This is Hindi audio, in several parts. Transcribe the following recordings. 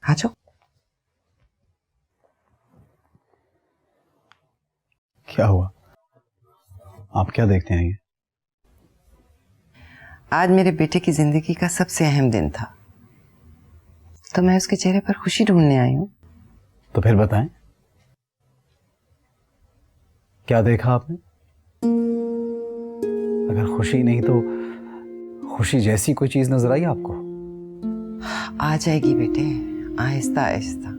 आ जाओ। क्या हुआ? आप क्या देखते हैं? आज मेरे बेटे की जिंदगी का सबसे अहम दिन था, तो मैं उसके चेहरे पर खुशी ढूंढने आई हूँ। तो फिर बताएं, क्या देखा आपने? अगर खुशी नहीं तो खुशी जैसी कोई चीज नजर आई आपको? आ जाएगी बेटे, आहिस्ता आहिस्ता।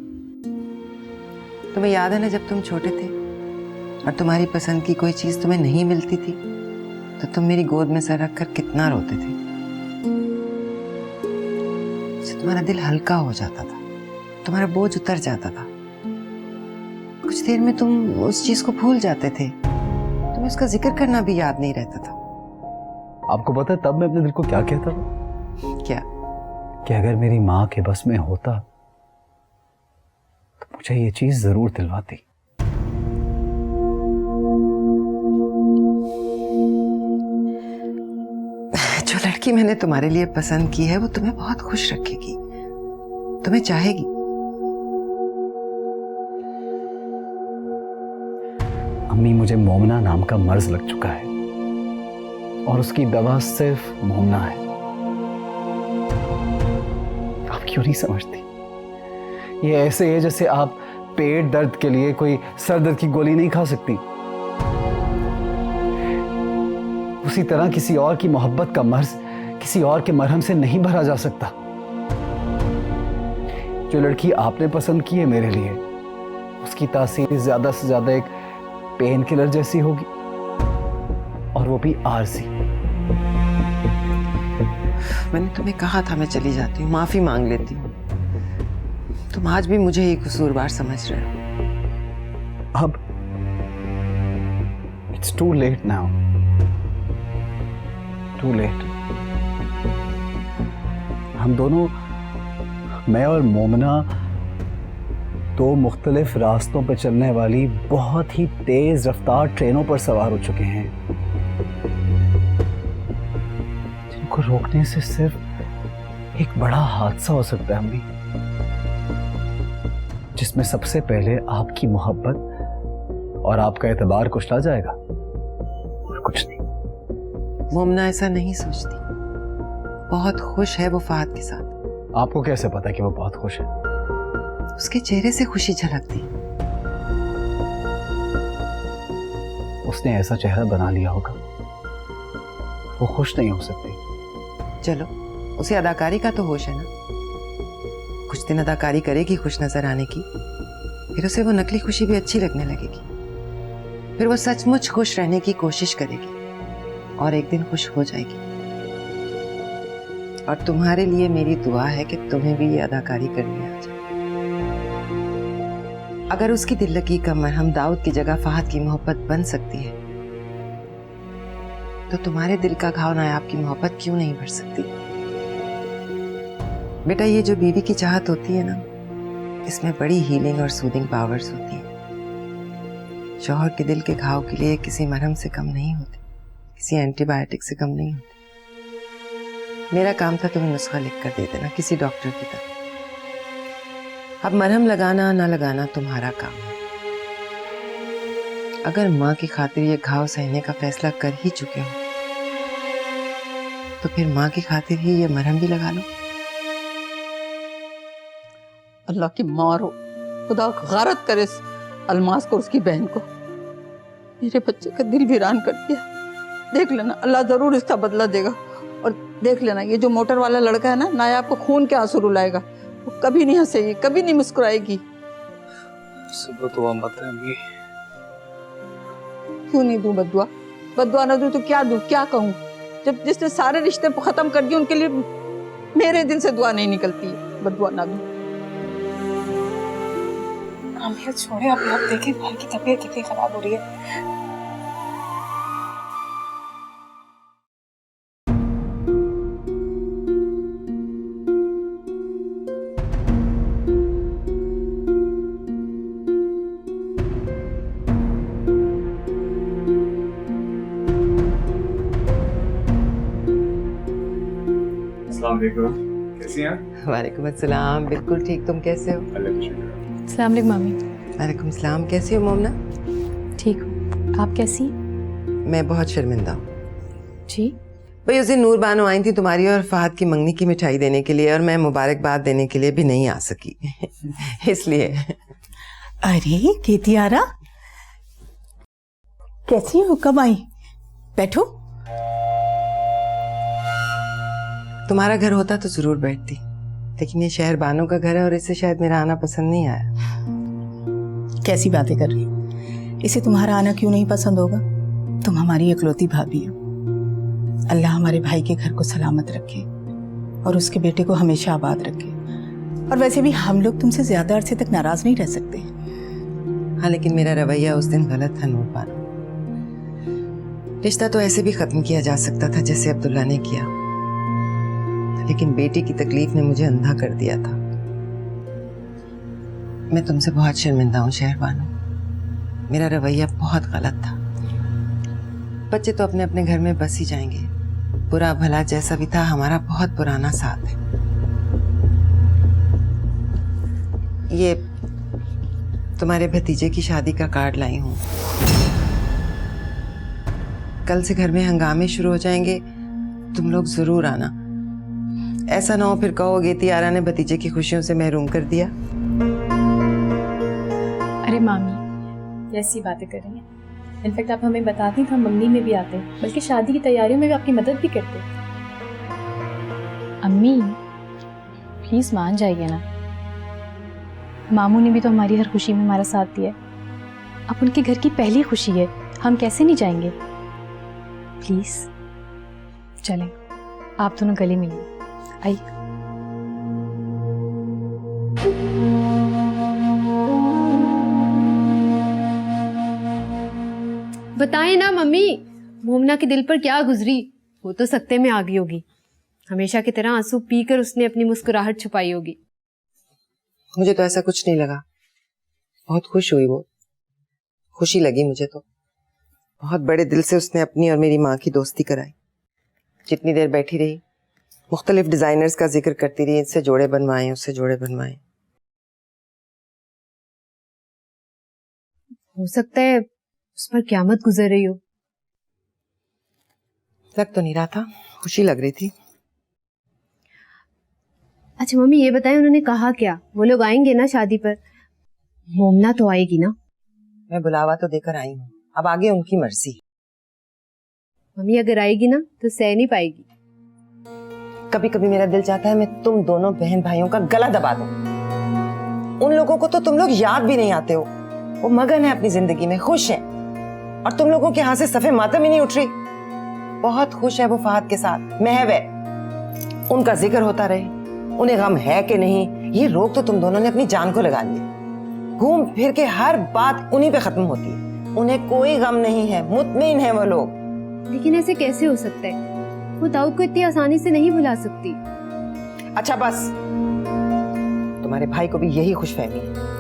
तुम्हें याद है ना, जब तुम छोटे थे और तुम्हारी पसंद की कोई चीज तुम्हें नहीं मिलती थी तो तुम मेरी गोद में सर रखकर कितना रोते थे। उससे तुम्हारा दिल हल्का हो जाता था, तुम्हारा बोझ उतर जाता था। कुछ देर में तुम उस चीज को भूल जाते थे, तुम्हें उसका जिक्र करना भी याद नहीं रहता था। आपको पता है तब मैं अपने दिल को क्या कहता था? क्या? कि अगर मेरी माँ के बस में होता तो मुझे ये चीज जरूर दिलवाती। जो लड़की मैंने तुम्हारे लिए पसंद की है वो तुम्हें बहुत खुश रखेगी, तुम्हें चाहेगी। अम्मी, मुझे मोमना नाम का मर्ज लग चुका है और उसकी दवा सिर्फ मोमना है। आप क्यों नहीं समझती? ये ऐसे है जैसे आप पेट दर्द के लिए कोई सर दर्द की गोली नहीं खा सकती। उसी तरह किसी और की मोहब्बत का मर्ज किसी और के मरहम से नहीं भरा जा सकता। जो लड़की आपने पसंद की है मेरे लिए, उसकी तासीर ज्यादा से ज्यादा एक पेन किलर जैसी होगी, और वो भी आरजी। मैंने तुम्हें कहा था मैं चली जाती हूँ, माफी मांग लेती हूँ। तुम आज भी मुझे ही कसूरवार समझ रहे हो। अब it's too late now, too late. हम दोनों, मैं और मोमना, दो मुख्तलिफ रास्तों पर चलने वाली बहुत ही तेज रफ्तार ट्रेनों पर सवार हो चुके हैं, जिनको रोकने से सिर्फ एक बड़ा हादसा हो सकता है अम्मी, जिसमें सबसे पहले आपकी मोहब्बत और आपका एतबार कुचला जाएगा, और कुछ नहीं। मोमना ऐसा नहीं सोचती, बहुत खुश है वो फहद के साथ। आपको कैसे पता कि वो बहुत खुश है? उसके चेहरे से खुशी झलकती। उसने ऐसा चेहरा बना लिया होगा, वो खुश नहीं हो सकती। चलो, उसे अदाकारी का तो होश है ना। कुछ दिन अदाकारी करेगी खुश नजर आने की, फिर उसे वो नकली खुशी भी अच्छी लगने लगेगी। फिर वो सचमुच खुश रहने की कोशिश करेगी और एक दिन खुश हो जाएगी। और तुम्हारे लिए मेरी दुआ है कि तुम्हें भी ये अदाकारी करनी आ जाए। अगर उसकी दिल लगी का मरहम दाऊद की जगह फहद की मोहब्बत बन सकती है, तो तुम्हारे दिल का घाव नायाब की मोहब्बत क्यों नहीं भर सकती? बेटा, ये जो बीवी की चाहत होती है ना, इसमें बड़ी हीलिंग और सूदिंग पावर्स होती है। शौहर के दिल के घाव के लिए किसी मरहम से कम नहीं होती, किसी एंटीबायोटिक से कम नहीं होती। मेरा काम था तुम्हें नुस्खा लिख कर दे देना, किसी डॉक्टर की तरह। अब मरहम लगाना ना लगाना तुम्हारा काम है। अगर माँ की खातिर ये घाव सहने का फैसला कर ही चुके हो, तो फिर माँ की खातिर ही ये मरहम भी लगा लो। अल्लाह की मारो, खुदा गारत करे इस अलमास को, उसकी बहन को। मेरे बच्चे का दिल वीरान कर दिया। देख लेना, अल्लाह जरूर इसका बदला देगा। और देख लेना, ये जो मोटर वाला लड़का है ना, नायाब को खून के आंसू रुलाएगा। वो कभी नहीं हंसेगी, कभी नहीं मुस्कुराएगी। सुबह दुआ मत है अम्मी। क्यों नहीं दूं बद्दुआ? बद्दुआ ना दूं तो क्या दूं, क्या कहूं? जब जिसने सारे रिश्ते खत्म कर दिए, उनके लिए मेरे दिल से दुआ नहीं निकलती। बद्दुआ ना दूं। अम्मी छोड़े, अभी आप देखें भाई की तबीयत कितनी खराब हो रही है। कैसी हैं? वालेकुम अस्सलाम, बिल्कुल ठीक। तुम कैसे हो? अल्लाह का शुक्र। अस्सलाम वालेकुम मामी। वालेकुम सलाम। कैसी हो मोमना? ठीक हूँ, आप कैसी हैं? मैं बहुत शर्मिंदा हूँ जी। भाई। उस दिन नूर बानो आई थी तुम्हारी और फहद की मंगनी की मिठाई देने के लिए, और मैं मुबारकबाद देने के लिए भी नहीं आ सकी इसलिए। अरे केतियारा, कैसी हो? कब आई? बैठो। तुम्हारा घर होता तो जरूर बैठती, लेकिन ये शहर बानो का घर है और इसे शायद मेरा आना पसंद नहीं आया। कैसी बातें कर रही हो? इसे तुम्हारा आना क्यों नहीं पसंद होगा? तुम हमारी इकलौती भाभी हो। अल्लाह हमारे भाई के घर को सलामत रखे और उसके बेटे को हमेशा आबाद रखे। और वैसे भी हम लोग तुमसे ज्यादा अरसे तक नाराज नहीं रह सकते। हाँ, लेकिन मेरा रवैया उस दिन गलत था नूर बानो। रिश्ता तो ऐसे भी खत्म किया जा सकता था जैसे अब्दुल्ला ने किया, लेकिन बेटी की तकलीफ ने मुझे अंधा कर दिया था। मैं तुमसे बहुत शर्मिंदा हूँ शहर बानो। मेरा रवैया बहुत गलत था। बच्चे तो अपने अपने घर में बस ही जाएंगे। बुरा भला जैसा भी था, हमारा बहुत पुराना साथ है। ये तुम्हारे भतीजे की शादी का कार्ड लाई हूँ। कल से घर में हंगामे शुरू हो जाएंगे, तुम लोग जरूर आना। ऐसा ना हो फिर कहोगे तियारा ने भतीजे की खुशियों से महरूम कर दिया। अरे मामी, कैसी बातें कर रही हैं? इनफैक्ट आप हमें बताती तो हम मंगनी में भी आते, बल्कि शादी की तैयारियों में भी आपकी मदद भी करते। अम्मी प्लीज मान जाइए ना, मामू ने भी तो हमारी हर खुशी में हमारा साथ दिया है। अब उनके घर की पहली खुशी है, हम कैसे नहीं जाएंगे? प्लीज चलें, आप दोनों गले मिलिए। आइए। बताएं ना मम्मी, मोमना के दिल पर क्या गुजरी? वो तो सकते में आ गई होगी। हमेशा की तरह आंसू पीकर उसने अपनी मुस्कुराहट छुपाई होगी। मुझे तो ऐसा कुछ नहीं लगा। बहुत खुश हुई वो, खुशी लगी मुझे तो। बहुत बड़े दिल से उसने अपनी और मेरी माँ की दोस्ती कराई। जितनी देर बैठी रही, मुख्तलिफ डिजाइनर्स का जिक्र करती रही, इससे जोड़े बनवाए, उससे जोड़े बनवाए। हो सकता है उस पर क्यामत गुजर रही हो। लग तो नहीं रहा था, खुशी लग रही थी। अच्छा मम्मी ये बताएं, उन्होंने कहा क्या? वो लोग आएंगे ना शादी पर? मोमना तो आएगी ना? मैं बुलावा तो देकर आई हूँ, अब आगे उनकी मर्जी। मम्मी अगर आएगी ना तो सह नहीं पाएगी। कभी कभी मेरा दिल चाहता है मैं तुम दोनों बहन भाइयों का गला दबा दूं। उन लोगों को तो तुम लोग याद भी नहीं आते हो। वो मगन है अपनी जिंदगी में, खुश है, और तुम लोगों के यहाँ से सफे मातम ही नहीं उठ रही। बहुत खुश है वो फहद के साथ, महव है। उनका जिक्र होता रहे, उन्हें गम है कि नहीं, ये रोग तो तुम दोनों ने अपनी जान को लगा लिया। घूम फिर के हर बात उन्हीं पे खत्म होती है। उन्हें कोई गम नहीं है, मुतमईन है वो लोग। लेकिन ऐसे कैसे हो सकता है? वो दाऊद को इतनी आसानी से नहीं भुला सकती। अच्छा बस, तुम्हारे भाई को भी यही खुशफहमी है।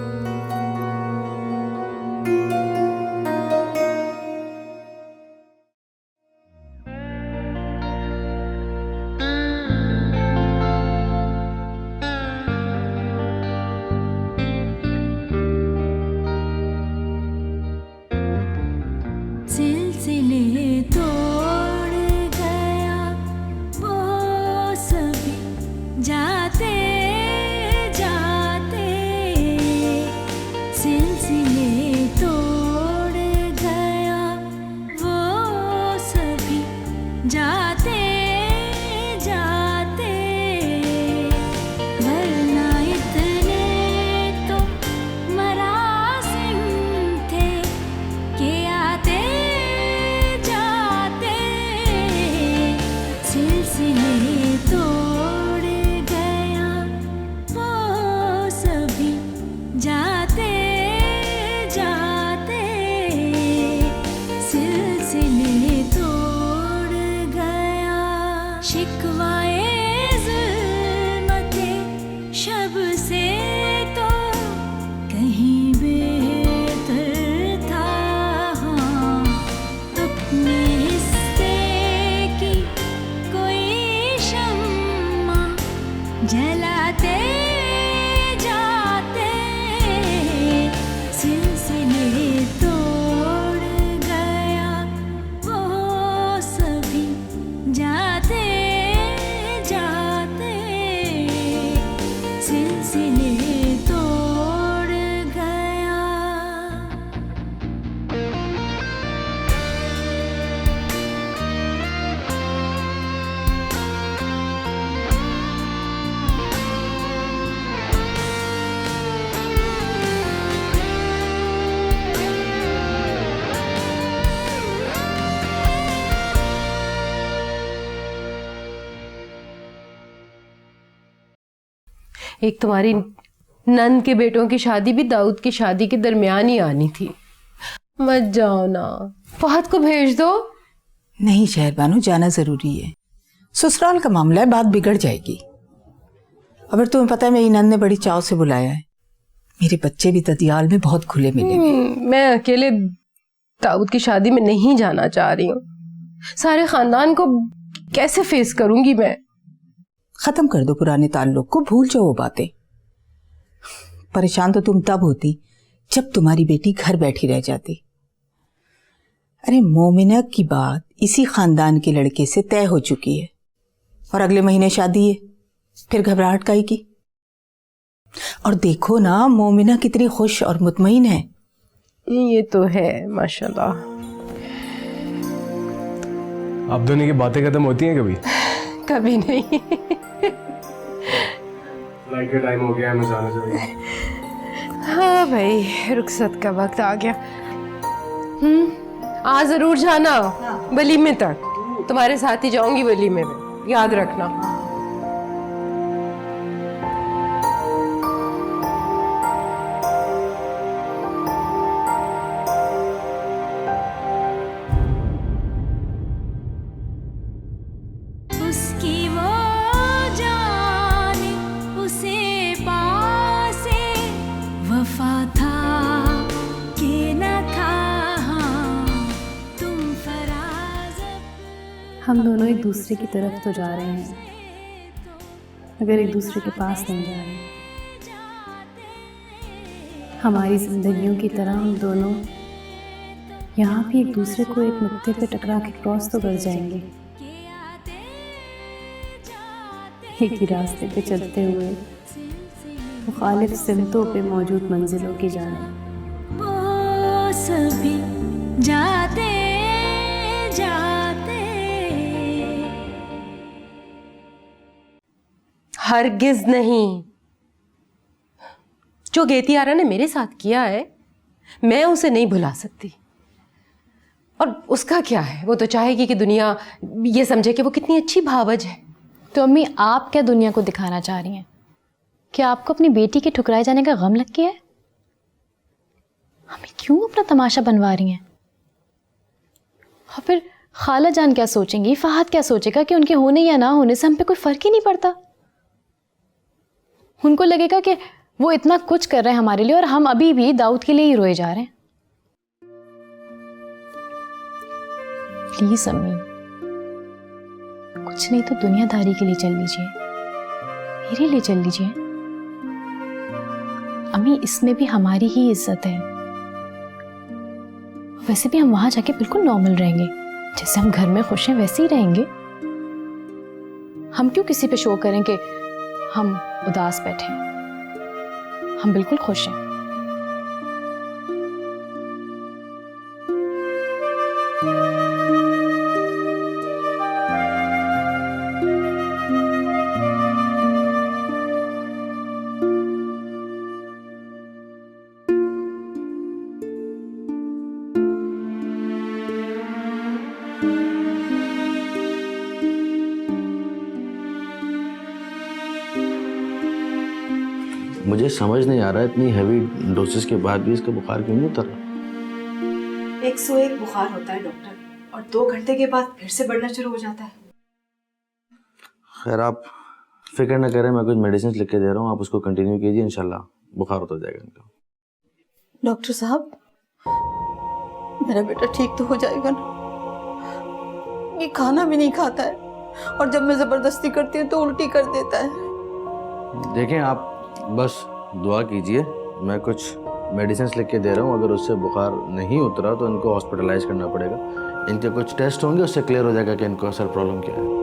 सिलसिले तोड़ गया वो सभी जाते जाते, सिलसिले तोड़ गया वो सभी जाते जाते, वरना इतने तो मरासिम थे के आते सिलसिले तोड़ गया वो सभी जाते जाते, सिलसिले तोड़ गया। शिकवाए ज़ुल्मते शब से तो कहीं बेहतर था, हाँ अपने हिस्से की कोई शम्मा एक तुम्हारी नंद के बेटों की शादी भी दाऊद की शादी के दरमियान ही आनी थी। मत जाओ ना, फहद को भेज दो। नहीं शहरबानो, जाना जरूरी है। ससुराल का मामला है, बात बिगड़ जाएगी। अगर तुम्हें पता है मेरी नंद ने बड़ी चाव से बुलाया है। मेरे बच्चे भी ददियाल में बहुत खुले मिले हैं। मैं अकेले दाऊद की शादी में नहीं जाना चाह रही हूँ। सारे खानदान को कैसे फेस करूंगी मैं? खत्म कर दो पुराने ताल्लुक को, भूल जाओ वो बातें। परेशान तो तुम तब होती जब तुम्हारी बेटी घर बैठी रह जाती। अरे मोमिना की बात इसी खानदान के लड़के से तय हो चुकी है और अगले महीने शादी है, फिर घबराहट काहे की? और देखो ना मोमिना कितनी खुश और मुतमईन है। ये तो है माशाल्लाह। आप दोनों की बातें खत्म होती हैं कभी? कभी नहीं। फ्लाइट का टाइम हो गया, हमें जाना चाहिए। हाँ भाई, रुखसत का वक्त आ गया। आज जरूर जाना वलीमे तक। तुम्हारे साथ ही जाऊंगी वलीमे में, याद रखना। उसकी वो जाने उसे पासे वफा था कि न था, हाँ तुम फराज। हम दोनों एक दूसरे की तरफ तो जा रहे हैं, मगर एक दूसरे के पास नहीं जा रहे। हमारी जिंदगियों की तरह हम दोनों यहाँ भी एक दूसरे को एक नुक्ते पे टकरा के क्रॉस तो कर जाएंगे। एक ही रास्ते पे चलते हुए मुखालिफ सिमतों पे मौजूद मंजिलों की जाने। वो सभी जाते जाते। हरगिज नहीं। जो गेतियारा ने मेरे साथ किया है मैं उसे नहीं भुला सकती। और उसका क्या है, वो तो चाहेगी कि दुनिया ये समझे कि वो कितनी अच्छी भावज है। तो अम्मी, आप क्या दुनिया को दिखाना चाह रही हैं? क्या आपको अपनी बेटी के ठुकराए जाने का गम लग गया है? हमें क्यों अपना तमाशा बनवा रही हैं? और फिर खाला जान क्या सोचेंगी, फहद क्या सोचेगा कि उनके होने या ना होने से हम पे कोई फर्क ही नहीं पड़ता। उनको लगेगा कि वो इतना कुछ कर रहे हैं हमारे लिए और हम अभी भी दाऊद के लिए ही रोए जा रहे हैं। प्लीज अम्मी, कुछ नहीं तो दुनियादारी के लिए चल लीजिए, मेरे लिए चल लीजिए। अम्मी, इसमें भी हमारी ही इज्जत है। वैसे भी हम वहां जाके बिल्कुल नॉर्मल रहेंगे, जैसे हम घर में खुश हैं वैसे ही रहेंगे। हम क्यों किसी पे शो करें कि हम उदास बैठे हैं? हम बिल्कुल खुश हैं। मुझे समझ नहीं आ रहा है, इतनी हैवी डोसेस के बाद भी इसका बुखार क्यों नहीं उतर रहा? 101 बुखार होता है डॉक्टर, और 2 घंटे के बाद फिर से बढ़ना शुरू हो जाता है। खैर, आप फिक्र न करें, मैं कुछ मेडिसिन लिख के दे रहा हूँ, आप उसको कंटिन्यू कीजिए, इंशाल्लाह बुखार उतर जाएगा इनका। डॉक्टर साहब, मेरा बेटा ठीक तो हो जाएगा ना? ये खाना भी नहीं खाता है और जब मैं जबरदस्ती करती हूँ तो उल्टी कर देता है। देखें, आप बस दुआ कीजिए, मैं कुछ मेडिसिन लिख के दे रहा हूँ। अगर उससे बुखार नहीं उतरा तो इनको हॉस्पिटलाइज करना पड़ेगा। इनके कुछ टेस्ट होंगे, उससे क्लियर हो जाएगा कि इनको असल प्रॉब्लम क्या है।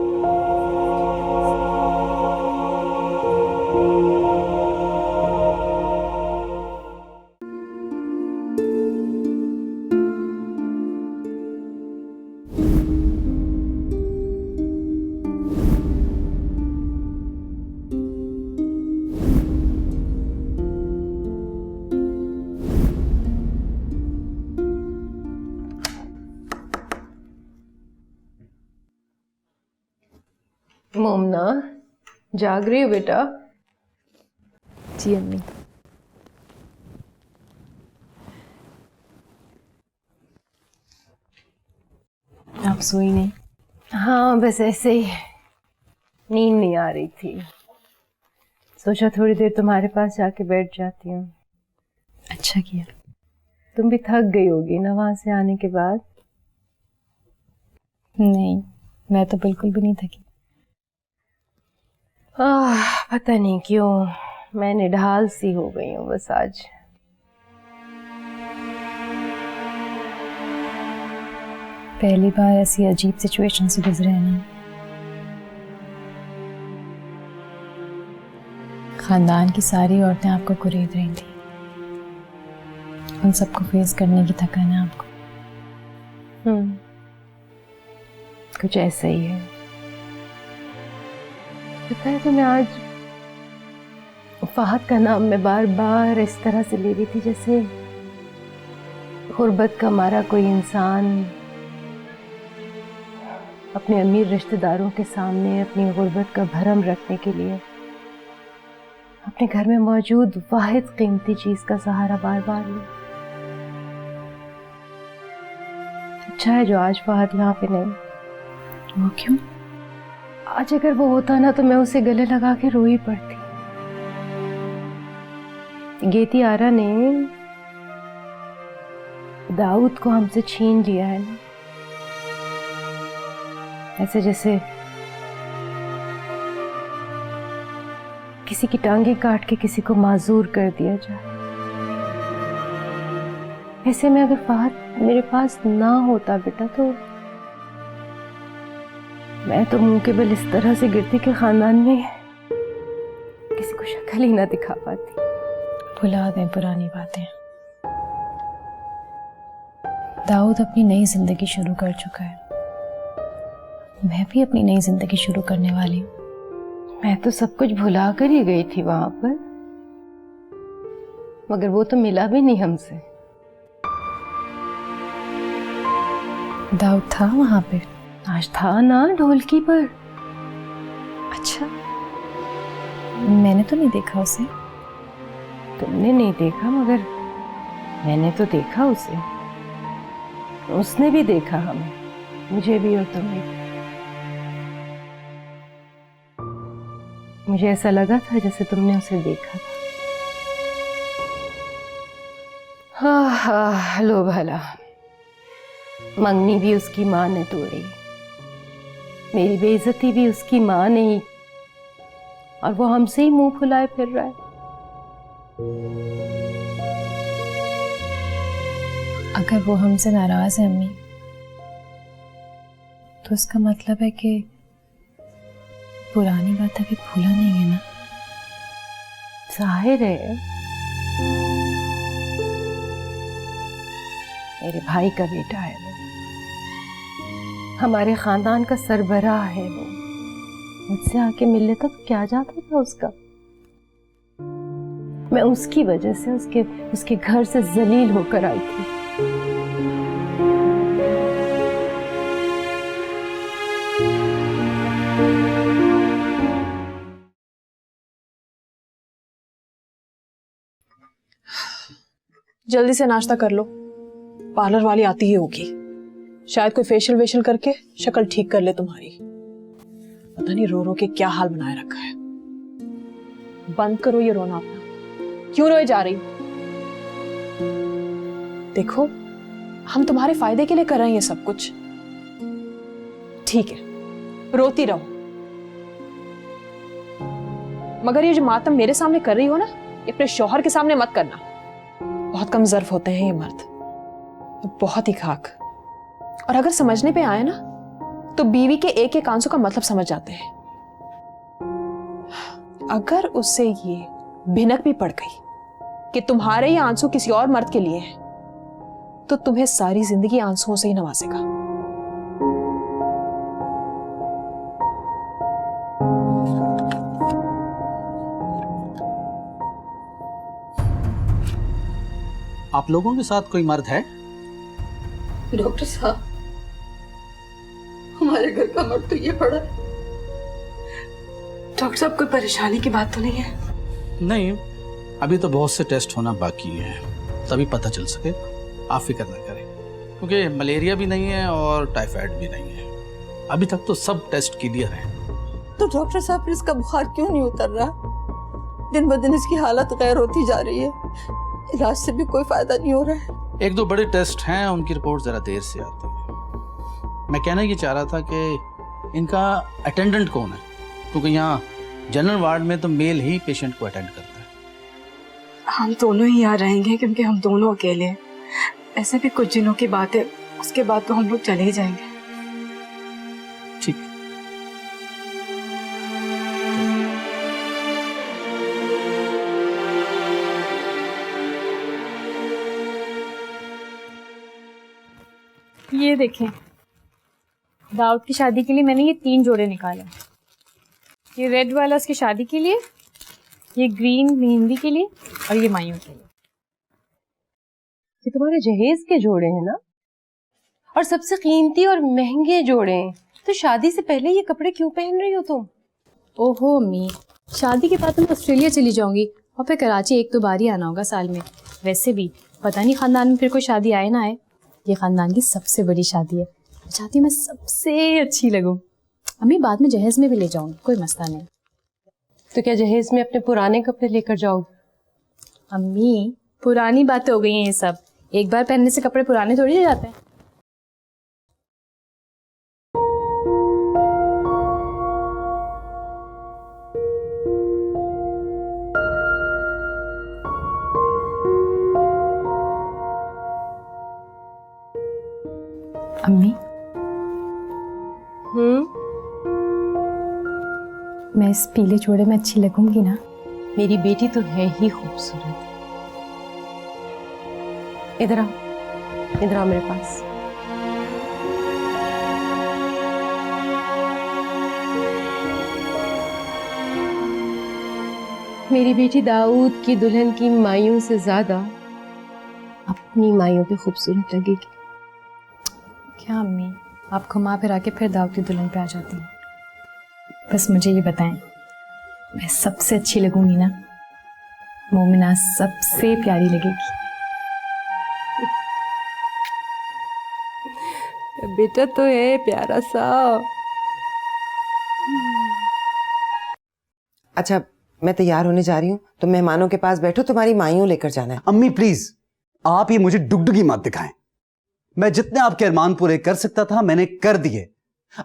मोमना, जाग रही हो बेटा? जी अम्मी। आप सोई नहीं? हाँ, बस ऐसे ही नींद नहीं आ रही थी, सोचा थोड़ी देर तुम्हारे पास जाके बैठ जाती हूँ। अच्छा किया। तुम भी थक गई होगी ना वहां से आने के बाद? नहीं, मैं तो बिल्कुल भी नहीं थकी। पता नहीं क्यों मैं निढाल सी हो गई हूँ बस आज। पहली बार ऐसी अजीब सिचुएशन से गुजरे हैं ना। खानदान की सारी औरतें आपको कुरेद रही थी, उन सबको फेस करने की थकान है आपको। कुछ ऐसा ही है। पता है तुम्हें, आज फहद का नाम मैं बार बार इस तरह से ले रही थी जैसे गुर्बत का मारा कोई इंसान अपने अमीर रिश्तेदारों के सामने अपनी गुर्बत का भरम रखने के लिए अपने घर में मौजूद वाहिद कीमती चीज का सहारा बार बार ले। अच्छा है जो आज फहद यहाँ पे नहीं। वो क्यों? आज अगर वो होता ना तो मैं उसे गले लगा के रो ही पड़ती। गेती आरा ने दाऊद को हमसे छीन लिया है ना, ऐसे जैसे किसी की टांगे काट के किसी को माजूर कर दिया जाए। ऐसे में अगर फहद मेरे पास ना होता बेटा तो मैं तो मुंह के बल इस तरह से गिरती कि खानदान में किसी को शक्ल ही ना दिखा पाती। भुला दें पुरानी बातें। दाऊद अपनी नई जिंदगी शुरू कर चुका है, मैं भी अपनी नई जिंदगी शुरू करने वाली हूँ। मैं तो सब कुछ भुला कर ही गई थी वहां पर, मगर वो तो मिला भी नहीं हमसे। दाऊद था वहां पे? आज था ना, ढोलकी पर। अच्छा, मैंने तो नहीं देखा उसे। तुमने नहीं देखा मगर मैंने तो देखा उसे, उसने भी देखा हमें, मुझे भी और तुम्हें भी। मुझे ऐसा लगा था जैसे तुमने उसे देखा था। हाँ, लो भला, मंगनी भी उसकी माँ ने तोड़ी, मेरी बेइज्जती भी उसकी माँ ने ही, और वो हमसे ही मुंह फुलाए फिर रहा है। अगर वो हमसे नाराज है अम्मी, तो उसका मतलब है कि पुरानी बात अभी भूला नहीं है ना। जाहिर है, मेरे भाई का बेटा है वो, हमारे खानदान का सरबराह है वो। मुझसे आके मिल लेता तो क्या जाता था उसका। मैं उसकी वजह से उसके घर से जलील होकर आई थी। जल्दी से नाश्ता कर लो, पार्लर वाली आती ही होगी, शायद कोई फेशियल वेशियल करके शक्ल ठीक कर ले तुम्हारी। पता नहीं रो रो के क्या हाल बनाए रखा है। बंद करो ये रोना अपना, क्यों रोए जा रही? देखो, हम तुम्हारे फायदे के लिए कर रहे हैं ये सब कुछ, ठीक है, रोती रहो, मगर ये जो मातम मेरे सामने कर रही हो ना, ये अपने शौहर के सामने मत करना। बहुत कम ज़र्फ होते हैं ये मर्द, बहुत ही खाक। और अगर समझने पे आए ना तो बीवी के एक एक आंसू का मतलब समझ जाते हैं। अगर उससे ये भिनक भी पड़ गई कि तुम्हारे ये आंसू किसी और मर्द के लिए हैं, तो तुम्हें सारी जिंदगी आंसुओं से ही नवाजेगा। आप लोगों के साथ कोई मर्द है? डॉक्टर साहब, हमारे घर का मर्द तो ये पड़ा है। डॉक्टर साहब, कोई परेशानी की बात तो नहीं है? नहीं, अभी तो बहुत से टेस्ट होना बाकी हैं, तभी पता चल सके। आप फिक्र न करें, क्योंकि मलेरिया भी नहीं है और टाइफाइड भी नहीं है। अभी तक तो सब टेस्ट क्लियर हैं। तो डॉक्टर साहब फिर इसका बुखार क्यों नहीं उतर रहा? दिन ब दिन इसकी हालत गैर होती जा रही है, इलाज से भी कोई फायदा नहीं हो रहा है। एक दो बड़े टेस्ट हैं, उनकी रिपोर्ट ज़रा देर से आती है। मैं कहना ये चाह रहा था कि इनका अटेंडेंट कौन है, क्योंकि यहाँ जनरल वार्ड में तो मेल ही पेशेंट को अटेंड करता है। हम दोनों ही यहाँ रहेंगे क्योंकि हम दोनों अकेले हैं। ऐसे भी कुछ दिनों की बात है, उसके बाद तो हम लोग चले ही जाएंगे। ठीक। ये देखें, दाऊद की शादी के लिए मैंने ये 3 जोड़े निकाले। ये रेड वाला उसकी शादी के लिए, ये ग्रीन मेहंदी के लिए और ये मायूं के लिए। ये तुम्हारे जहेज के जोड़े हैं ना, और सबसे कीमती और महंगे जोड़े हैं। तो शादी से पहले ये कपड़े क्यों पहन रही हो तुम? ओहो अम्मी, शादी के बाद तो मैं ऑस्ट्रेलिया चली जाऊंगी और फिर कराची 1-2 बार ही आना होगा साल में। वैसे भी पता नहीं खानदान में फिर कोई शादी आए ना आए, ये खानदान की सबसे बड़ी शादी है। चाहती हूँ मैं सबसे अच्छी लगूं। अम्मी बाद में जहेज में भी ले जाऊंगी, कोई मसला नहीं। तो क्या जहेज में अपने पुराने कपड़े लेकर जाओगे? अम्मी पुरानी बातें हो गई हैं ये सब, एक बार पहनने से कपड़े पुराने थोड़ी हो जाते हैं। अम्मी मैं इस पीले जोड़े में अच्छी लगूंगी ना? मेरी बेटी तो है ही खूबसूरत। इधर आओ, इधर आओ मेरे पास। मेरी बेटी दाऊद की दुल्हन की मायूं से ज्यादा अपनी मायूं पे खूबसूरत लगेगी। क्या अम्मी, आप घुमा फिरा के फिर दाऊद की दुल्हन पे आ जाती हैं। बस मुझे ये बताएं, मैं सबसे अच्छी लगूंगी ना? मोमिना सबसे प्यारी लगेगी। बेटा तो है प्यारा सा। अच्छा, मैं तैयार होने जा रही हूँ, तो मेहमानों के पास बैठो, तुम्हारी मायूं लेकर जाना है। अम्मी प्लीज, आप ये मुझे डुगडुगी मत दिखाएं। मैं जितने आपके अरमान पूरे कर सकता था मैंने कर दिए।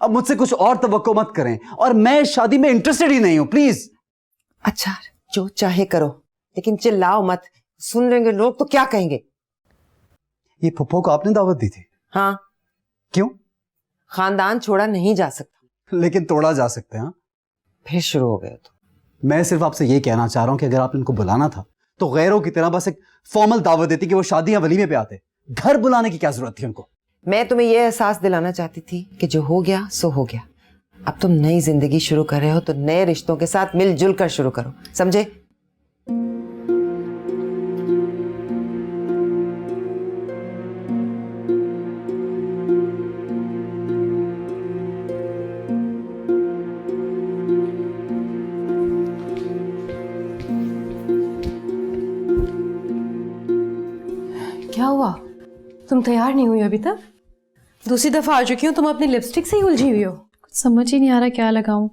अब मुझसे कुछ और तवक्को मत करें, और मैं शादी में इंटरेस्टेड ही नहीं हूं, प्लीज। अच्छा, जो चाहे करो, लेकिन चिल्लाओ मत, सुन लेंगे लोग तो क्या कहेंगे। ये फुप्पो को आपने दावत दी थी? हाँ। क्यों? खानदान छोड़ा नहीं जा सकता, लेकिन तोड़ा जा सकते हैं। फिर शुरू हो गए तो। मैं सिर्फ आपसे ये कहना चाह रहा हूं कि अगर आपने इनको बुलाना था तो गैरों की तरह बस एक फॉर्मल दावत देती कि वो शादी या वलीमे पे आते। घर बुलाने की क्या जरूरत थी उनको? मैं तुम्हें यह एहसास दिलाना चाहती थी कि जो हो गया सो हो गया। अब तुम नई जिंदगी शुरू कर रहे हो तो नए रिश्तों के साथ मिलजुल कर शुरू करो, समझे? क्या हुआ? तुम तैयार नहीं हुई अभी तक? दूसरी दफा आ चुकी हूँ, तुम अपनी लिपस्टिक से ही उलझी हुई हो। कुछ समझ ही नहीं आ रहा क्या लगाऊं,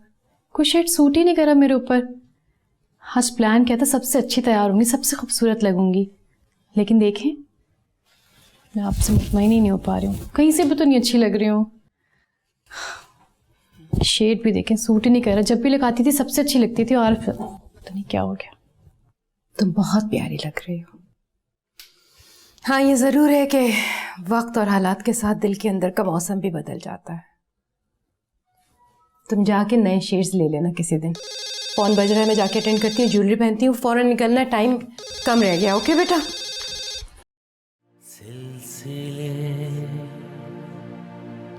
कुछ शेड सूट ही नहीं करा मेरे ऊपर। आज प्लान क्या था, सबसे अच्छी तैयार होंगी, सबसे खूबसूरत लगूंगी, लेकिन देखें मैं आपसे मुतमईन ही नहीं हो पा रही हूँ, कहीं से भी तो नहीं अच्छी लग रही हूँ। शेड भी देखें सूट ही नहीं कर रहा, जब भी लगाती थी सबसे अच्छी लगती थी, और पता नहीं क्या हो गया। तुम बहुत प्यारी लग रही हो। हाँ ये ज़रूर है कि वक्त और हालात के साथ दिल के अंदर का मौसम भी बदल जाता है। तुम जाके नए शेड्स ले लेना किसी दिन। फ़ोन बज रहा है, मैं जाके अटेंड करती हूँ, ज्वेलरी पहनती हूँ, फ़ौरन निकलना, टाइम कम रह गया। ओके बेटा? सिलसिले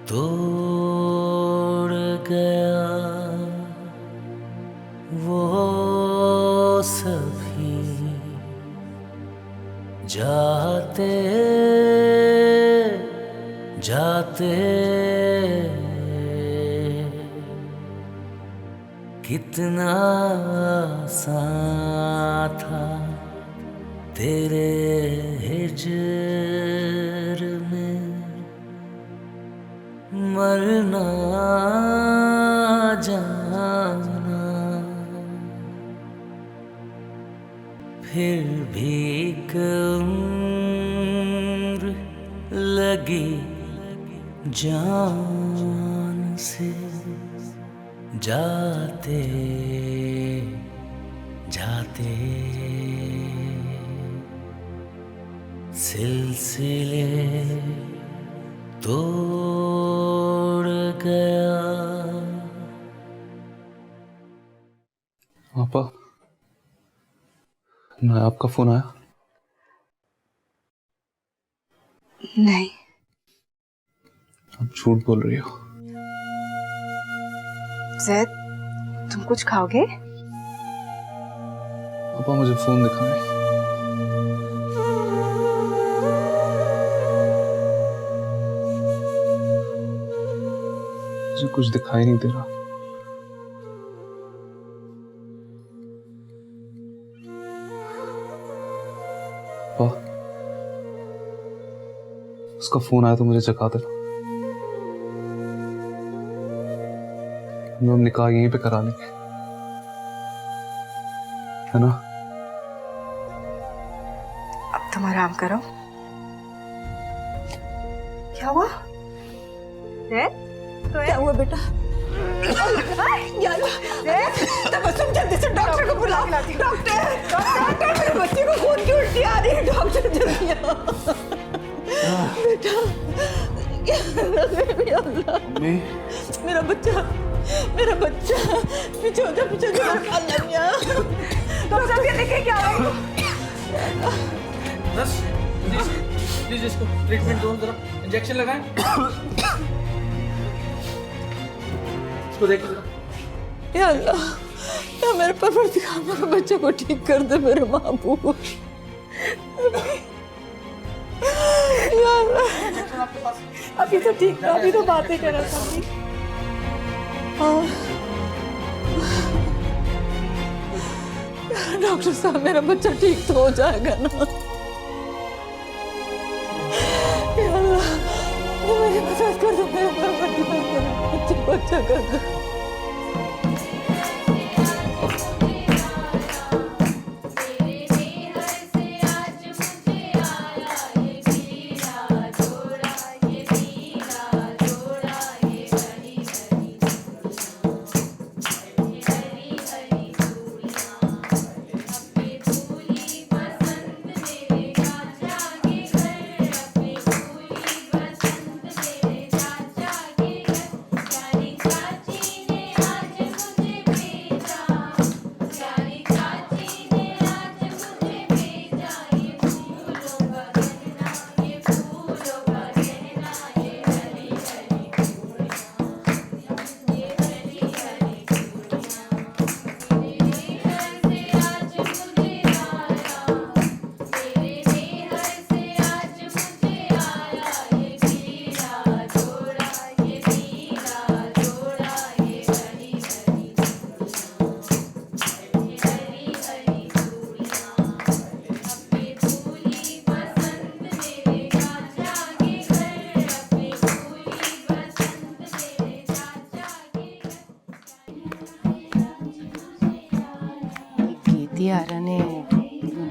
तोड़ गया वो सभी जाते जाते कितना आसान था तेरे हिजर में मरना जाना, फिर भी एक उम्र लगी जान से, जाते जाते सिलसिले तोड़ गया। पापा, ना आपका फोन आया? नहीं। आप झूठ बोल रही हो। जैद, तुम कुछ खाओगे? पापा मुझे फोन दिखाएं। मुझे कुछ दिखाई नहीं दे रहा। पापा, उसका फोन आया तो मुझे जगा देना। हम निकाह यहीं पे करा लेंगे, है ना? अब तुम आराम करो। क्या हुआ? क्या हुआ बेटा? तबस्सुम, जल्दी से डॉक्टर को बुलाओ। डॉक्टर, मेरे बच्चे को खून की उल्टी आ रही है। डॉक्टर जल्दी आओ। बेटा, मेरा बच्चा, पीछे हो जा, पीछे हो जा। डॉक्टर लेके क्या आओ? बस प्लीज इसको ट्रीटमेंट दो, जरा इंजेक्शन लगाएं। इसको देखो जरा। या अल्लाह, या मेरे परवरदिगार, मेरे बच्चे को ठीक कर दे मेरे महबूब। या अल्लाह, अभी तो ठीक था, अभी तो बातें कर रहा था। डॉक्टर साहब, मेरा बच्चा ठीक तो हो जाएगा ना? या अल्लाह, मेरी मदद कर दो, मेरे बच्चे को अच्छा कर दो। यारा ने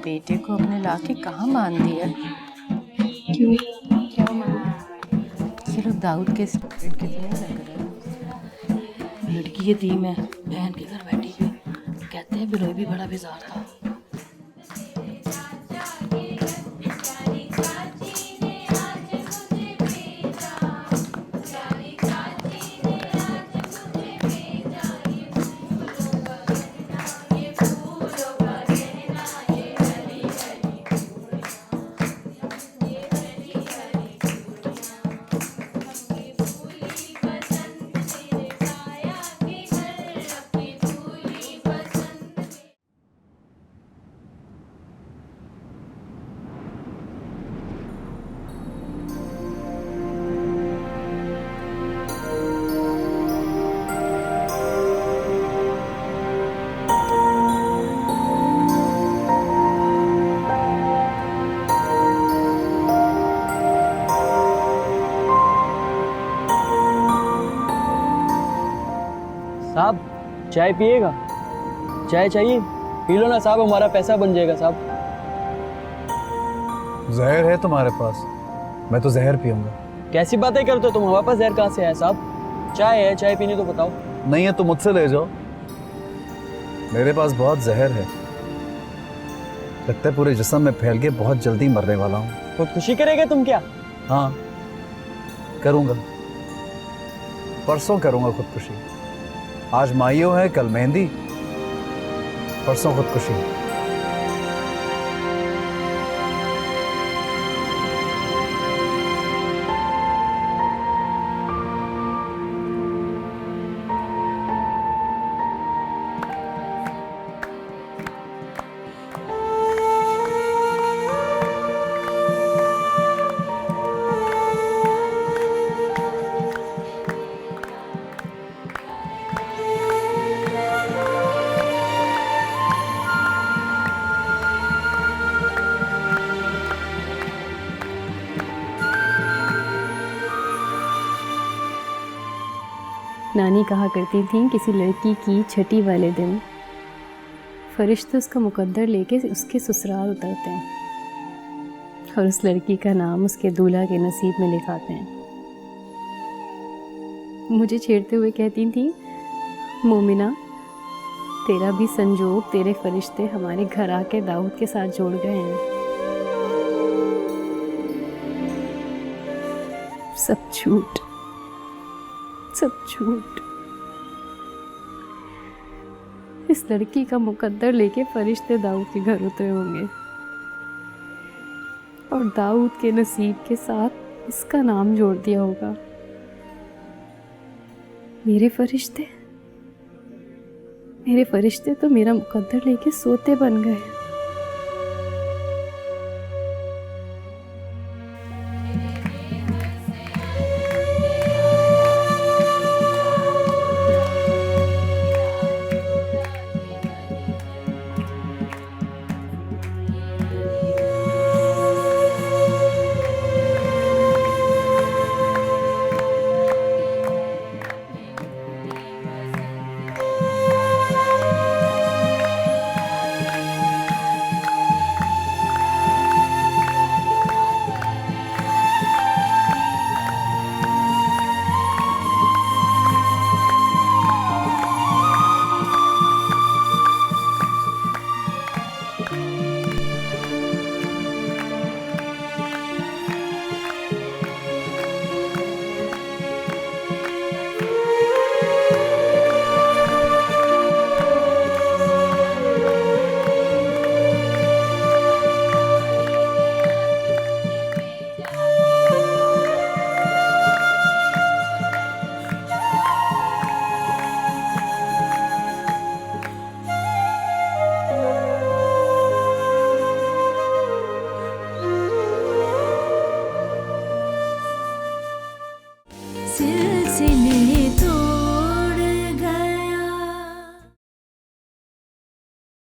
बेटे को अपने लाके कहाँ मान दिया? क्यों? क्या माना? ये लोग दाऊद के स्टूडेंट कितने लग रहे हैं। लड़की ये थी, मैं बहन के घर बैठी हुई, कहते हैं बिलोई भी बड़ा बेजार था। साहब चाय पिएगा? चाय चाहिए? पी लो ना साहब, हमारा पैसा बन जाएगा साहब। जहर है तुम्हारे पास, मैं तो जहर पीऊंगा। कैसी बातें करते हो तुम? हमारे पास जहर कहाँ से है साहब? चाय है, चाय पीनी तो बताओ। नहीं है तो मुझसे ले जाओ, मेरे पास बहुत जहर है। लगता है पूरे जिस्म में फैल के बहुत जल्दी मरने वाला हूँ। खुदकुशी करेगा तुम क्या? हाँ करूँगा, परसों करूँगा खुदकुशी। आज माइयो है, कल मेहंदी, परसों खुदकुशी। नानी कहा करती थी किसी लड़की की छठी वाले दिन फरिश्ते उसका मुकद्दर लेके उसके ससुराल उतरते हैं और उस लड़की का नाम उसके दूल्हा के नसीब में लिखाते हैं। मुझे छेड़ते हुए कहती थी, मोमिना तेरा भी संजोग, तेरे फरिश्ते हमारे घर आके दाऊद के साथ जोड़ गए हैं। सब झूठ, सब झूठ। इस लड़की का मुकद्दर लेके फरिश्ते दाऊद के घर उतरे होंगे और दाऊद के नसीब के साथ इसका नाम जोड़ दिया होगा। मेरे फरिश्ते तो मेरा मुकद्दर लेके सोते बन गए। सिलसिले